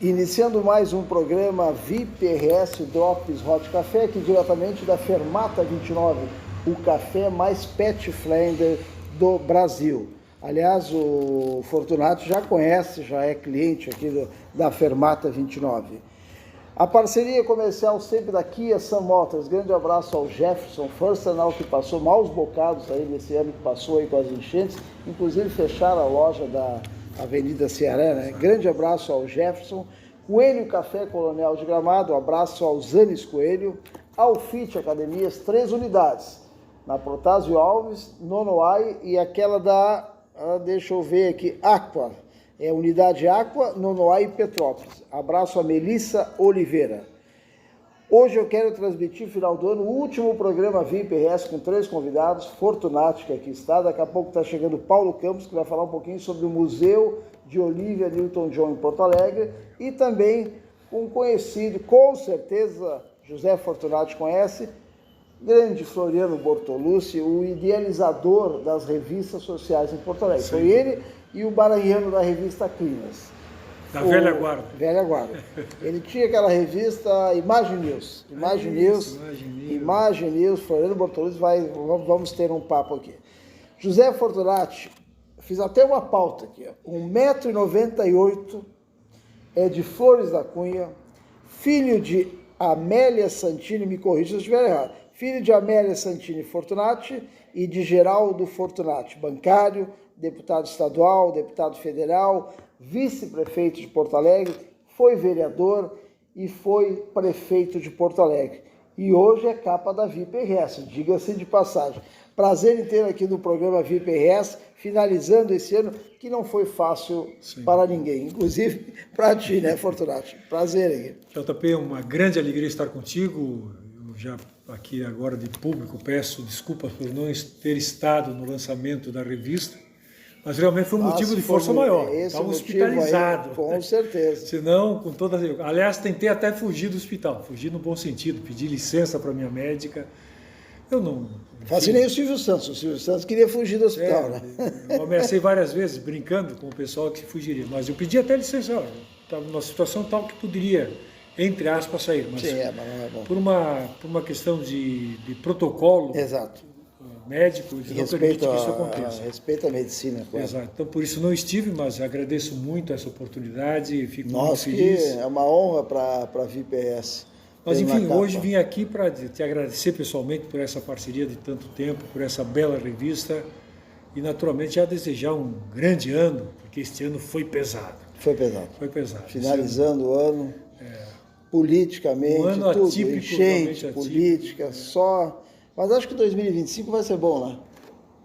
Iniciando mais um programa VIP RS Drops Hot Café, aqui diretamente da Fermata 29, o café mais pet friendly do Brasil. Aliás, o Fortunato já conhece, já é cliente aqui da Fermata 29. A parceria comercial sempre da Kia Sun Motors. Grande abraço ao Jefferson Furstenau, que passou maus bocados aí nesse ano que passou aí com as enchentes, inclusive fecharam a loja da Avenida Ceará, né? Grande abraço ao Jefferson. Coelho Café Colonial de Gramado, abraço ao Zanis Coelho. Alfit Academias, 3 unidades, na Protásio Alves, Nonoai e aquela da, deixa eu ver aqui, Aqua. É unidade Aqua, Nonoai e Petrópolis. Abraço a Melissa Oliveira. Hoje eu quero transmitir, final do ano, o último programa VIP RS com 3 convidados. Fortunati, que aqui está. Daqui a pouco está chegando Paulo Campos, que vai falar um pouquinho sobre o Museu de Olivia Newton-John em Porto Alegre. E também um conhecido, com certeza, José Fortunati conhece, grande Floriano Bortolucci, o idealizador das revistas sociais em Porto Alegre. Sim. Foi ele e o Baranhano da revista Climas. Da velha guarda. Velha guarda. Ele tinha aquela revista Imagem News. Imagem News, Floriano Bortolucci, vamos ter um papo aqui. José Fortunati, fiz até uma pauta aqui, 1,98 m, é de Flores da Cunha, filho de Amélia Santini, me corrija se eu estiver errado, filho de Amélia Santini Fortunati e de Geraldo Fortunati, bancário, deputado estadual, deputado federal, vice-prefeito de Porto Alegre, foi vereador e foi prefeito de Porto Alegre. E hoje é capa da VIP RS, diga-se de passagem. Prazer em ter aqui no programa VIP RS, finalizando esse ano, que não foi fácil para ninguém, inclusive para ti, né, Fortunati? Prazer aí. JP, é uma grande alegria estar contigo. Eu já aqui agora de público peço desculpas por não ter estado no lançamento da revista, mas realmente foi um motivo de força maior. Estava hospitalizado. Aí, com certeza. Senão, com toda... Aliás, tentei até fugir do hospital, fugir no bom sentido, pedi licença para minha médica. Eu não... Fazia nem o Silvio Santos queria fugir do hospital, né? Eu ameacei várias vezes, brincando com o pessoal que fugiria, mas eu pedi até licença, estava numa situação tal que poderia, entre aspas, sair. Mas, sim, mas não é bom. Por uma questão de protocolo. Exato. Médico, eles não permitem que isso aconteça. Respeito à medicina, claro. Exato. Então, por isso não estive, mas agradeço muito essa oportunidade, fico muito feliz. Que é uma honra para a VIPRS. Mas, enfim, hoje vim aqui para te agradecer pessoalmente por essa parceria de tanto tempo, por essa bela revista e, naturalmente, já desejar um grande ano, porque este ano foi pesado. Foi pesado. Foi pesado. Finalizando o ano, politicamente, um ano tudo, atípico, enchente, política, só... Mas acho que 2025 vai ser bom, né?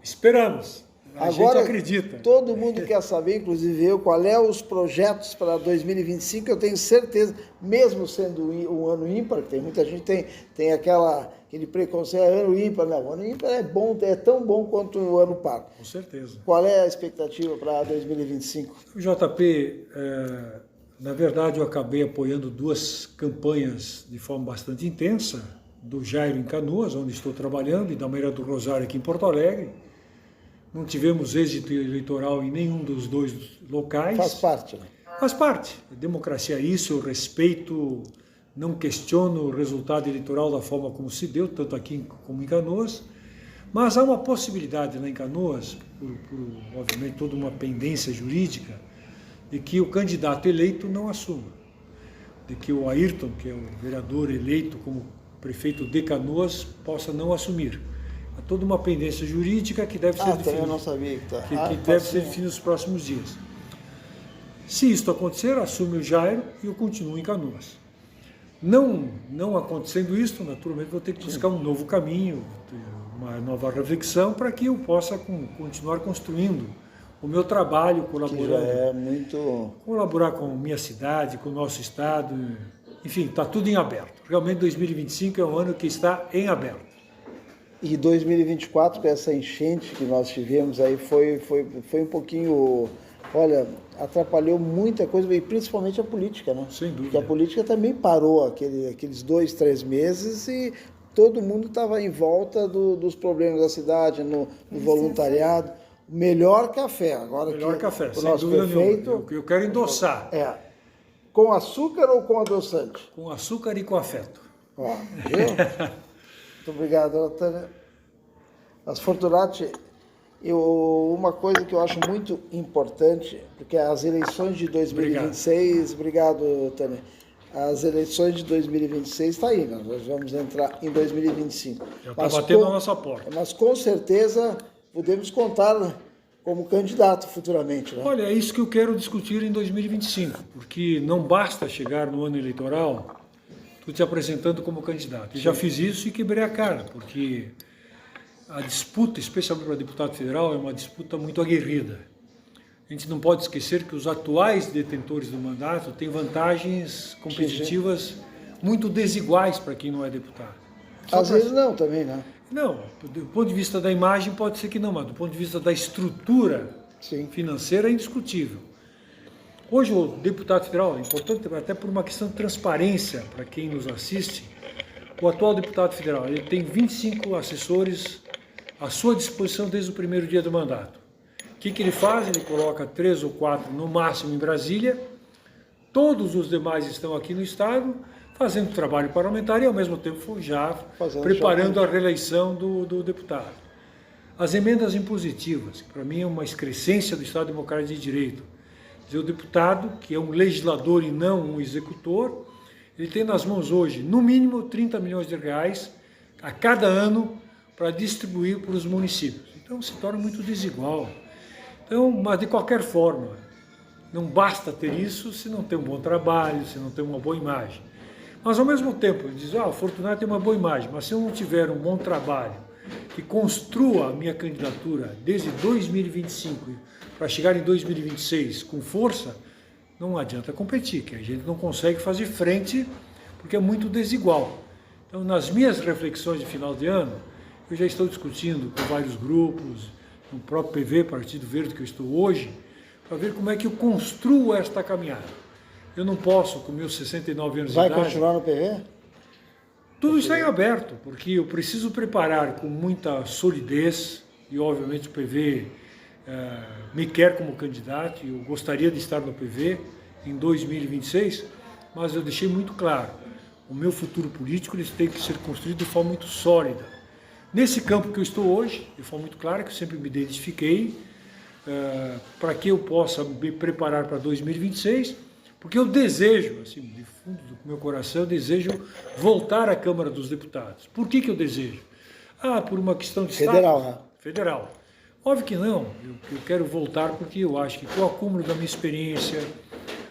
Esperamos. Agora, gente acredita. Todo mundo quer saber, inclusive eu, qual é os projetos para 2025. Eu tenho certeza, mesmo sendo um ano ímpar, tem muita gente tem aquele preconceito, ano ímpar. Não, o ano ímpar é bom, é tão bom quanto o ano par. Com certeza. Qual é a expectativa para 2025? JP, na verdade eu acabei apoiando 2 campanhas de forma bastante intensa, do Jairo em Canoas, onde estou trabalhando, e da Maria do Rosário aqui em Porto Alegre. Não tivemos êxito eleitoral em nenhum dos 2 locais. Faz parte, né? Faz parte. Democracia é isso, eu respeito, não questiono o resultado eleitoral da forma como se deu, tanto aqui como em Canoas, mas há uma possibilidade lá em Canoas, por obviamente toda uma pendência jurídica, de que o candidato eleito não assuma, de que o Ayrton, que é o vereador eleito como prefeito de Canoas, possa não assumir. Há toda uma pendência jurídica que deve ser definida. Eu não sabia que deve ser definida nos próximos dias. Se isto acontecer, assume o Jairo e eu continuo em Canoas. Não acontecendo isso, naturalmente vou ter que buscar um novo caminho, uma nova reflexão, para que eu possa continuar construindo o meu trabalho, colaborar com minha cidade, com o nosso estado. Enfim, está tudo em aberto. Realmente 2025 é um ano que está em aberto. E 2024, com essa enchente que nós tivemos aí, foi um pouquinho, olha, atrapalhou muita coisa, e principalmente a política, né? Sem dúvida. Porque a política também parou aqueles 2, 3 meses e todo mundo estava em volta dos problemas da cidade, no voluntariado. Melhor café. Agora melhor café, o sem nosso dúvida prefeito, nenhuma. Eu quero endossar. Com açúcar ou com adoçante? Com açúcar e com afeto. Ó, viu? Muito obrigado, dona Tânia. As Fortunati, uma coisa que eu acho muito importante, porque as eleições de 2026, obrigado Tânia, as eleições de 2026 está aí, nós vamos entrar em 2025. Já está batendo na nossa porta. Mas com certeza podemos contar como candidato futuramente, né? Olha, é isso que eu quero discutir em 2025, porque não basta chegar no ano eleitoral tu te apresentando como candidato. Eu já fiz isso e quebrei a cara, porque a disputa, especialmente para deputado federal, é uma disputa muito aguerrida. A gente não pode esquecer que os atuais detentores do mandato têm vantagens competitivas muito desiguais para quem não é deputado. Às vezes não, também, né? Não, do ponto de vista da imagem pode ser que não, mas do ponto de vista da estrutura financeira é indiscutível. Hoje o deputado federal, é importante até por uma questão de transparência para quem nos assiste, o atual deputado federal ele tem 25 assessores à sua disposição desde o primeiro dia do mandato. O que ele faz? Ele coloca 3 ou 4 no máximo em Brasília, todos os demais estão aqui no estado, fazendo trabalho parlamentar e ao mesmo tempo já preparando a reeleição do deputado. As emendas impositivas, que para mim é uma excrescência do Estado Democrático de Direito. Dizer, o deputado, que é um legislador e não um executor, ele tem nas mãos hoje, no mínimo, 30 milhões de reais a cada ano para distribuir para os municípios. Então se torna muito desigual. Então, mas de qualquer forma, não basta ter isso se não tem um bom trabalho, se não tem uma boa imagem. Mas ao mesmo tempo, ele diz, o Fortunato tem uma boa imagem, mas se eu não tiver um bom trabalho que construa a minha candidatura desde 2025 para chegar em 2026 com força, não adianta competir, que a gente não consegue fazer frente porque é muito desigual. Então, nas minhas reflexões de final de ano, eu já estou discutindo com vários grupos, no próprio PV, Partido Verde, que eu estou hoje, para ver como é que eu construo esta caminhada. Eu não posso, com meus 69 anos de idade... Vai continuar no PV? Tudo está em aberto, porque eu preciso preparar com muita solidez, e obviamente o PV me quer como candidato, e eu gostaria de estar no PV em 2026, mas eu deixei muito claro, o meu futuro político ele tem que ser construído de forma muito sólida. Nesse campo que eu estou hoje, de forma muito clara, que eu sempre me identifiquei, para que eu possa me preparar para 2026, porque eu desejo, assim, de fundo do meu coração, eu desejo voltar à Câmara dos Deputados. Por que eu desejo? Por uma questão de federal, status. Né? Federal. Óbvio que não, eu quero voltar porque eu acho que com o acúmulo da minha experiência,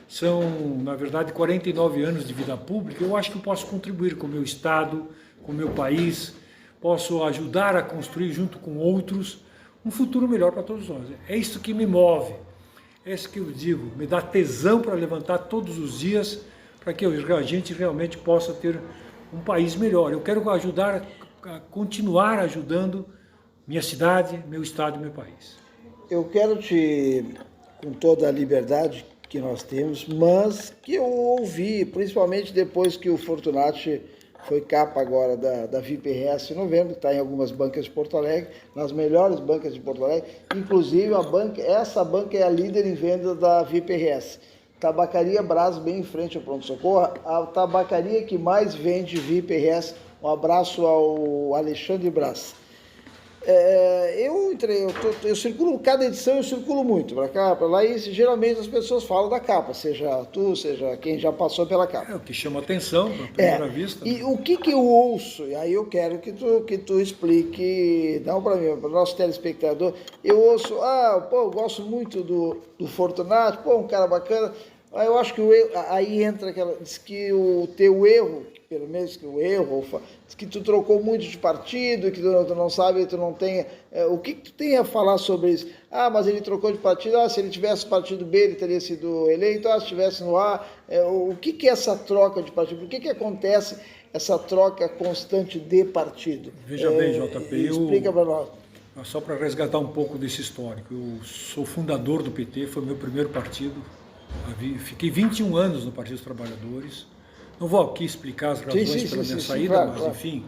são, na verdade, 49 anos de vida pública, eu acho que eu posso contribuir com o meu Estado, com o meu país, posso ajudar a construir junto com outros um futuro melhor para todos nós. É isso que me move. É isso que eu digo, me dá tesão para levantar todos os dias para que a gente realmente possa ter um país melhor. Eu quero ajudar, continuar ajudando minha cidade, meu estado e meu país. Eu quero com toda a liberdade que nós temos, mas que eu ouvi, principalmente depois que o Fortunati foi capa agora da VIPRS em novembro, está em algumas bancas de Porto Alegre, nas melhores bancas de Porto Alegre, inclusive essa banca é a líder em venda da VIPRS. Tabacaria Brás, bem em frente ao pronto-socorro, a tabacaria que mais vende VIPRS. Um abraço ao Alexandre Brás. Eu circulo, cada edição eu circulo muito para cá, para lá, e geralmente as pessoas falam da capa, seja tu, seja quem já passou pela capa. É o que chama atenção, à primeira vista. E o que eu ouço, e aí eu quero que tu explique, não para mim, para o nosso telespectador, eu ouço, eu gosto muito do Fortunato, um cara bacana, eu acho que aí entra diz que o teu erro, pelo menos que o erro, que tu trocou muito de partido, que tu não sabe, tu não tem... o que tu tem a falar sobre isso? Mas ele trocou de partido, se ele tivesse partido B, ele teria sido eleito, se estivesse no A... o que é essa troca de partido? Por que acontece essa troca constante de partido? Veja bem, JP, explica para nós. Só para resgatar um pouco desse histórico, eu sou fundador do PT, foi meu primeiro partido, fiquei 21 anos no Partido dos Trabalhadores. Não vou aqui explicar as razões pela minha saída, mas enfim,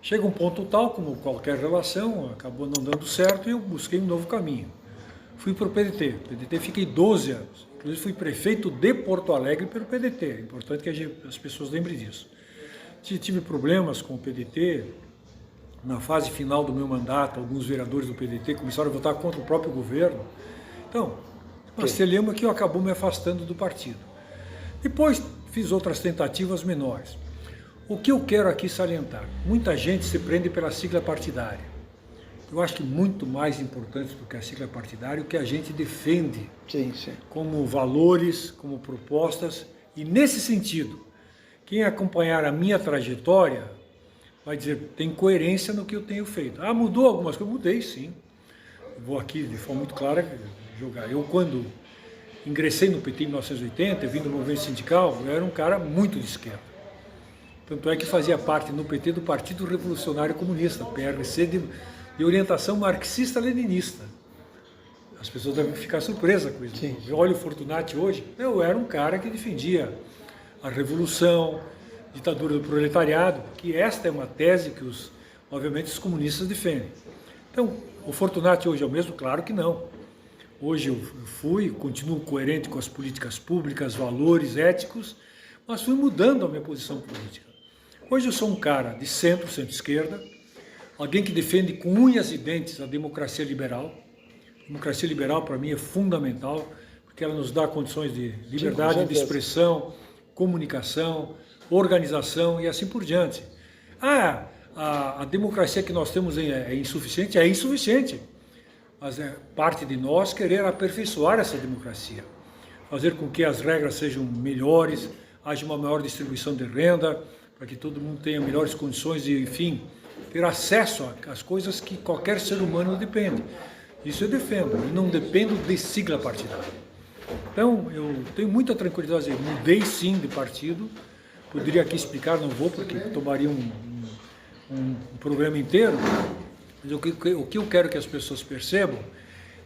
chega um ponto tal, como qualquer relação, acabou não dando certo e eu busquei um novo caminho. fui para o PDT. O PDT fiquei 12 anos. Inclusive fui prefeito de Porto Alegre pelo PDT. É importante que as pessoas lembrem disso. Tive problemas com o PDT. Na fase final do meu mandato, alguns vereadores do PDT começaram a votar contra o próprio governo. Então, uma celeuma que acabou me afastando do partido. Depois fiz outras tentativas menores. O que eu quero aqui salientar? Muita gente se prende pela sigla partidária. Eu acho que muito mais importante do que a sigla partidária, o que a gente defende como valores, como propostas. E nesse sentido, quem acompanhar a minha trajetória vai dizer, tem coerência no que eu tenho feito. Ah, mudou algumas coisas? Mudei, sim. Vou aqui, de forma muito clara, jogar. Eu, quando ingressei no PT em 1980, vim do movimento sindical, eu era um cara muito de esquerda. Tanto é que fazia parte no PT do Partido Revolucionário Comunista, PRC, de orientação marxista-leninista. As pessoas devem ficar surpresas com isso. Eu olho o Fortunati hoje, eu era um cara que defendia a revolução, ditadura do proletariado, que esta é uma tese que, obviamente, os comunistas defendem. Então, o Fortunati hoje é o mesmo? Claro que não. Hoje eu continuo coerente com as políticas públicas, valores éticos, mas fui mudando a minha posição política. Hoje eu sou um cara de centro-esquerda, alguém que defende com unhas e dentes a democracia liberal. A democracia liberal, para mim, é fundamental, porque ela nos dá condições de liberdade de expressão, comunicação, organização e assim por diante. A democracia que nós temos é insuficiente? É insuficiente. Mas é parte de nós querer aperfeiçoar essa democracia, fazer com que as regras sejam melhores, haja uma maior distribuição de renda, para que todo mundo tenha melhores condições de, enfim, ter acesso às coisas que qualquer ser humano depende. Isso eu defendo, e não dependo de sigla partidária. Então, eu tenho muita tranquilidade, mudei sim de partido, poderia aqui explicar, não vou, porque tomaria um programa inteiro, mas o que eu quero que as pessoas percebam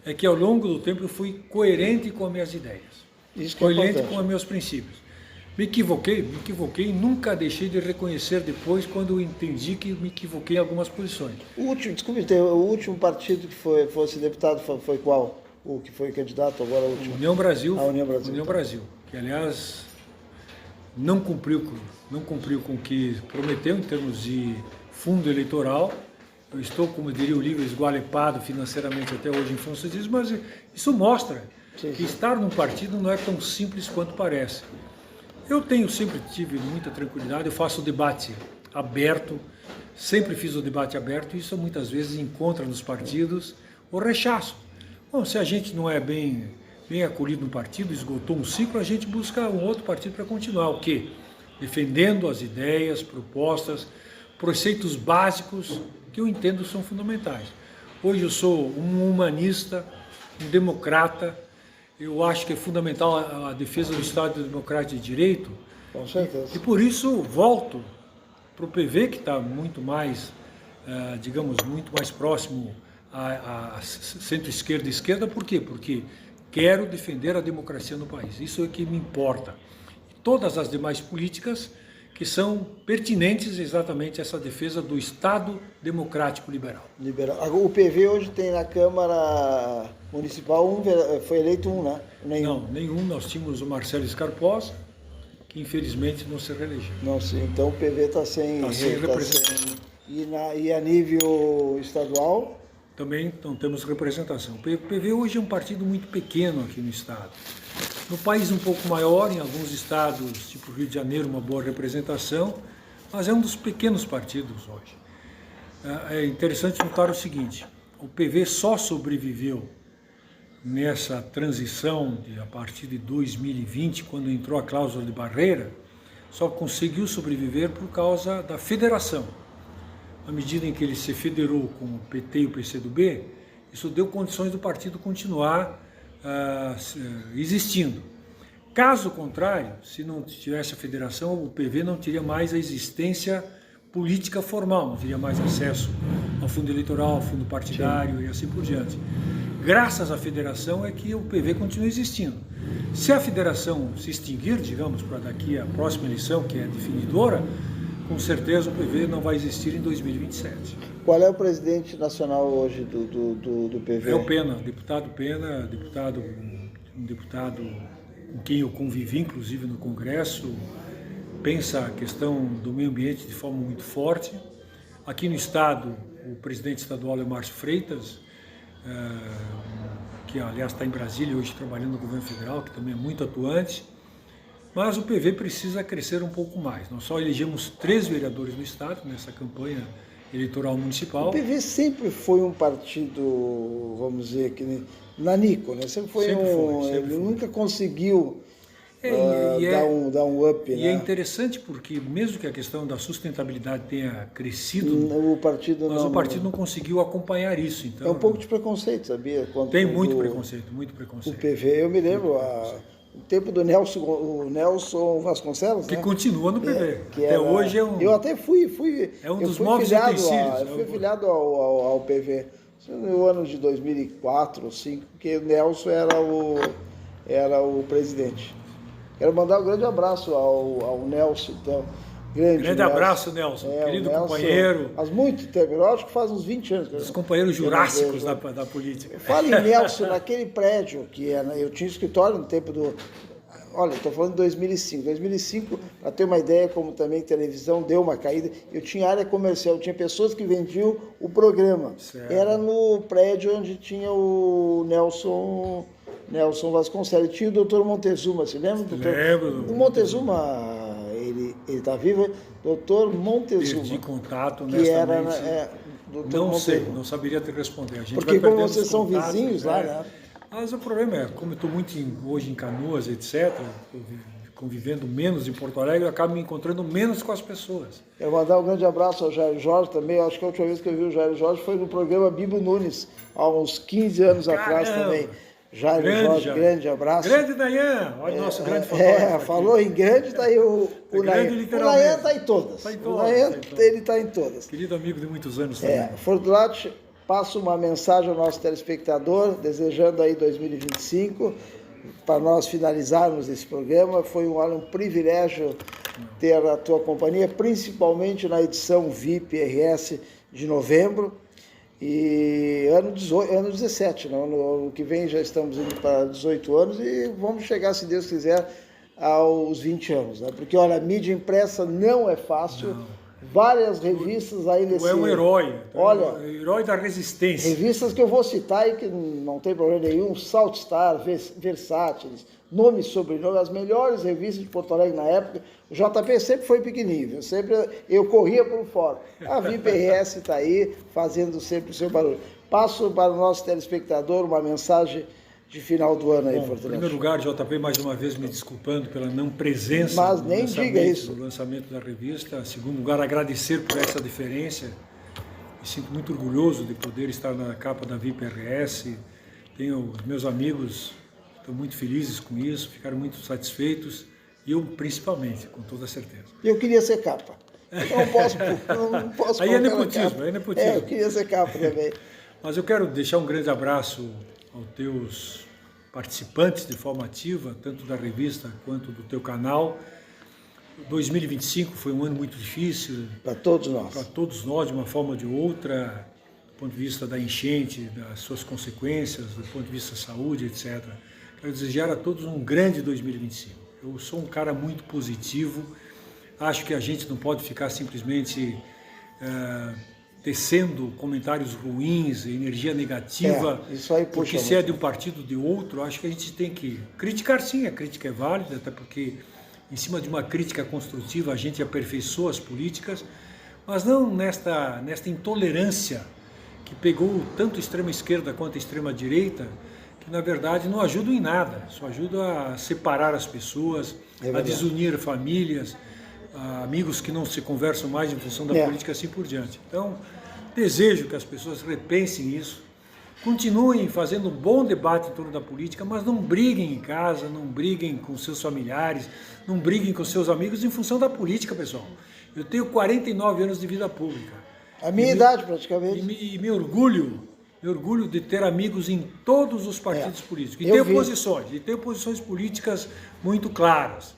é que ao longo do tempo eu fui coerente com as minhas ideias, coerente com os meus princípios. Me equivoquei e nunca deixei de reconhecer depois quando eu entendi que me equivoquei em algumas posições. O último partido que fosse deputado foi qual? O que foi candidato agora? O último? União Brasil. A União Brasil. União Brasil, que aliás não cumpriu com o que prometeu em termos de fundo eleitoral. Eu estou, como diria o livro, esgualepado financeiramente até hoje em função disso, mas isso mostra que estar num partido não é tão simples quanto parece. Eu sempre tive muita tranquilidade, eu faço o debate aberto, sempre fiz o debate aberto, e isso muitas vezes encontra nos partidos o rechaço. Bom, se a gente não é bem acolhido no partido, esgotou um ciclo, a gente busca um outro partido para continuar. O quê? Defendendo as ideias, propostas, preceitos básicos que eu entendo são fundamentais. Hoje eu sou um humanista, um democrata. Eu acho que é fundamental a defesa do Estado Democrático de Direito. Com certeza. E por isso volto para o PV, que está muito mais, muito mais próximo a centro-esquerda e esquerda. Por quê? Porque quero defender a democracia no país. Isso é que me importa. E todas as demais políticas que são pertinentes exatamente a essa defesa do Estado Democrático Liberal. O PV hoje tem na Câmara Municipal foi eleito um, né? Não, nenhum. Nós tínhamos o Marcelo Scarpós, que infelizmente não se reelegeu. Não, sim. Então o PV está sem representação. E a nível estadual? Também não temos representação. O PV hoje é um partido muito pequeno aqui no estado. No país um pouco maior, em alguns estados, tipo Rio de Janeiro, uma boa representação, mas é um dos pequenos partidos hoje. É interessante notar o seguinte, o PV só sobreviveu nessa transição a partir de 2020, quando entrou a cláusula de barreira, só conseguiu sobreviver por causa da federação. À medida em que ele se federou com o PT e o PCdoB, isso deu condições do partido continuar existindo. Caso contrário, se não tivesse a federação, o PV não teria mais a existência política formal, não teria mais acesso ao fundo eleitoral, ao fundo partidário e assim por diante. Graças à federação é que o PV continua existindo. Se a federação se extinguir, digamos, para daqui a próxima eleição, que é definidora, com certeza o PV não vai existir em 2027. Qual é o presidente nacional hoje do PV? É o Pena, um deputado com quem eu convivi, inclusive no Congresso, pensa a questão do meio ambiente de forma muito forte. Aqui no Estado, o presidente estadual é Márcio Freitas, que aliás está em Brasília hoje trabalhando no governo federal, que também é muito atuante. Mas o PV precisa crescer um pouco mais. Nós só elegemos 3 vereadores no Estado nessa campanha eleitoral municipal. O PV sempre foi um partido, vamos dizer, que nanico, né? Sempre foi. Ele nunca conseguiu dar um up. E né? é interessante porque, mesmo que a questão da sustentabilidade tenha crescido, o partido não conseguiu acompanhar isso. Então, é um pouco de preconceito, sabia? Tem muito preconceito. O PV, eu me lembro, o tempo do Nelson Vasconcelos, que né? continua no PV. Que até era, hoje é um. Eu até fui dos móveis utensílios. Eu fui filiado ao PV no ano de 2004 ou 2005, que o Nelson era o presidente. Quero mandar um grande abraço ao Nelson, então. Grande abraço, Nelson, querido Nelson, companheiro. Faz muito tempo, eu acho que faz uns 20 anos. Os companheiros jurássicos da política. Fala em Nelson, naquele prédio que eu tinha escritório no tempo do... Olha, estou falando de 2005. 2005, para ter uma ideia, como também televisão deu uma caída, eu tinha área comercial, tinha pessoas que vendiam o programa. Certo. Era no prédio onde tinha o Nelson Vasconcelos. Tinha o doutor Montezuma, se lembra? Lembro. O Montezuma... Ele está vivo, doutor Montezuma. Perdi contato, que era, não sei, não saberia te responder. A gente porque vai como vocês são vizinhos lá, né? Mas o problema é, como eu estou muito hoje em Canoas, etc., convivendo menos em Porto Alegre, eu acabo me encontrando menos com as pessoas. Eu vou mandar um grande abraço ao Jair Jorge também. Acho que a última vez que eu vi o Jair Jorge foi no programa Bibo Nunes, há uns 15 anos atrás também. Jair Jorge, grande abraço. Grande Dayan, olha o nosso grande fotógrafo. Falou aqui. Em grande, está aí o Dayan. O Dayan está em todas. Ele está em todas. Querido amigo de muitos anos também. Fortunato, passo uma mensagem ao nosso telespectador, desejando aí 2025, para nós finalizarmos esse programa. Foi um privilégio ter a tua companhia, principalmente na edição VIP RS de novembro. E ano 17, no ano que vem já estamos indo para 18 anos e vamos chegar, se Deus quiser, aos 20 anos. Né? Porque, olha, a mídia impressa não é fácil. Não. Várias revistas aí nesse... Tu é um herói. Olha, herói da resistência. Revistas que eu vou citar e que não tem problema nenhum. Saltstar, Versátiles, Nome e Sobrenome, as melhores revistas de Porto Alegre na época. O JP sempre foi pequenininho, eu corria por fora. A VIP RS está aí, fazendo sempre o seu barulho. Passo para o nosso telespectador uma mensagem de final do ano aí, Fortunato. Em primeiro lugar, JP, mais uma vez me desculpando pela não presença Mas nem diga isso. do lançamento da revista. Em segundo lugar, agradecer por essa diferença. Me sinto muito orgulhoso de poder estar na capa da VIP RS. Tenho os meus amigos, estão muito felizes com isso, ficaram muito satisfeitos. E eu, principalmente, com toda certeza. Eu queria ser capa. Eu não posso aí é nepotismo, eu queria ser capa também. Mas eu quero deixar um grande abraço aos teus participantes de forma ativa, tanto da revista quanto do teu canal. 2025 foi um ano muito difícil. Para todos nós. Para todos nós, de uma forma ou de outra, do ponto de vista da enchente, das suas consequências, do ponto de vista da saúde, etc. Quero desejar a todos um grande 2025. Eu sou um cara muito positivo, acho que a gente não pode ficar simplesmente tecendo comentários ruins, energia negativa, isso aí porque se é de um partido ou de outro, acho que a gente tem que criticar sim, a crítica é válida, até porque em cima de uma crítica construtiva a gente aperfeiçoa as políticas, mas não nesta intolerância que pegou tanto a extrema esquerda quanto a extrema direita, que na verdade não ajudam em nada, só ajuda a separar as pessoas, a desunir famílias, amigos que não se conversam mais em função da política, assim por diante. Então, desejo que as pessoas repensem isso, continuem fazendo um bom debate em torno da política, mas não briguem em casa, não briguem com seus familiares, não briguem com seus amigos em função da política, pessoal. Eu tenho 49 anos de vida pública. A minha idade, praticamente. E me orgulho de ter amigos em todos os partidos políticos. E tenho posições políticas muito claras.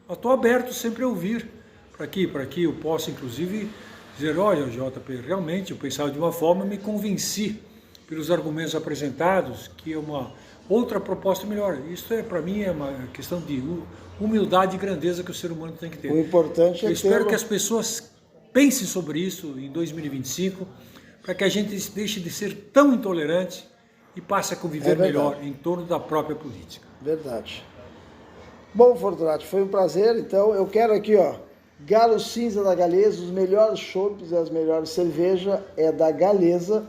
Estou aberto sempre a ouvir para que eu possa, inclusive, dizer, olha, JP, realmente eu pensava de uma forma, me convenci pelos argumentos apresentados que é uma outra proposta melhor. Isso, para mim, é uma questão de humildade e grandeza que o ser humano tem que ter. O importante é eu espero que as pessoas pensem sobre isso em 2025, para que a gente deixe de ser tão intolerante e passe a conviver melhor em torno da própria política. Verdade. Bom, Fortunato, foi um prazer. Então, eu quero aqui, ó, Galo Cinza da Galeza, os melhores chopps e as melhores cervejas é da Galeza.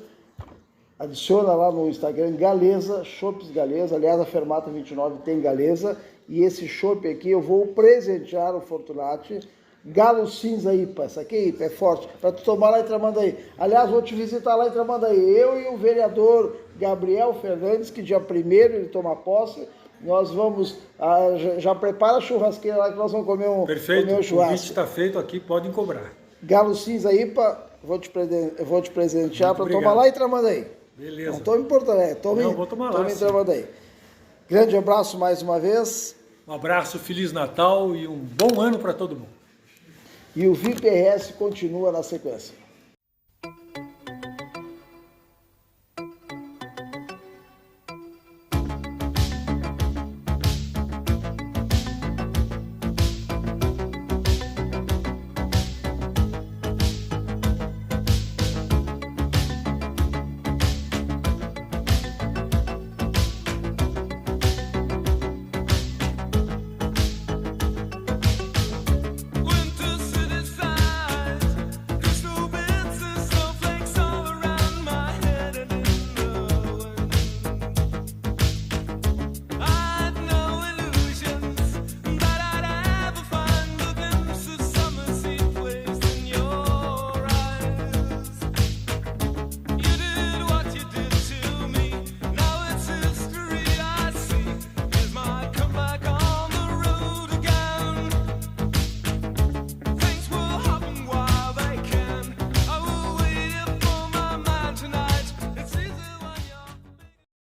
Adiciona lá no Instagram, Galeza, Chopps Galeza. Aliás, a Fermata 29 tem Galeza. E esse chopp aqui eu vou presentear o Fortunati. Galo Cinza IPA, essa aqui IPA, é forte, para tu tomar lá em Tramandaí. Aliás, vou te visitar lá em Tramandaí. Eu e o vereador Gabriel Fernandes, que dia 1º ele toma posse. Nós vamos, já prepara a churrasqueira lá que nós vamos comer um, perfeito, comer um churrasco. O convite está feito aqui, podem cobrar. Galo Cinza IPA, vou te presentear para tomar lá em Tramandaí. Beleza. Não tome em Porto Alegre, vou tomar lá, em Tramandaí. Grande abraço mais uma vez. Um abraço, Feliz Natal e um bom ano para todo mundo. E o VIP RS continua na sequência.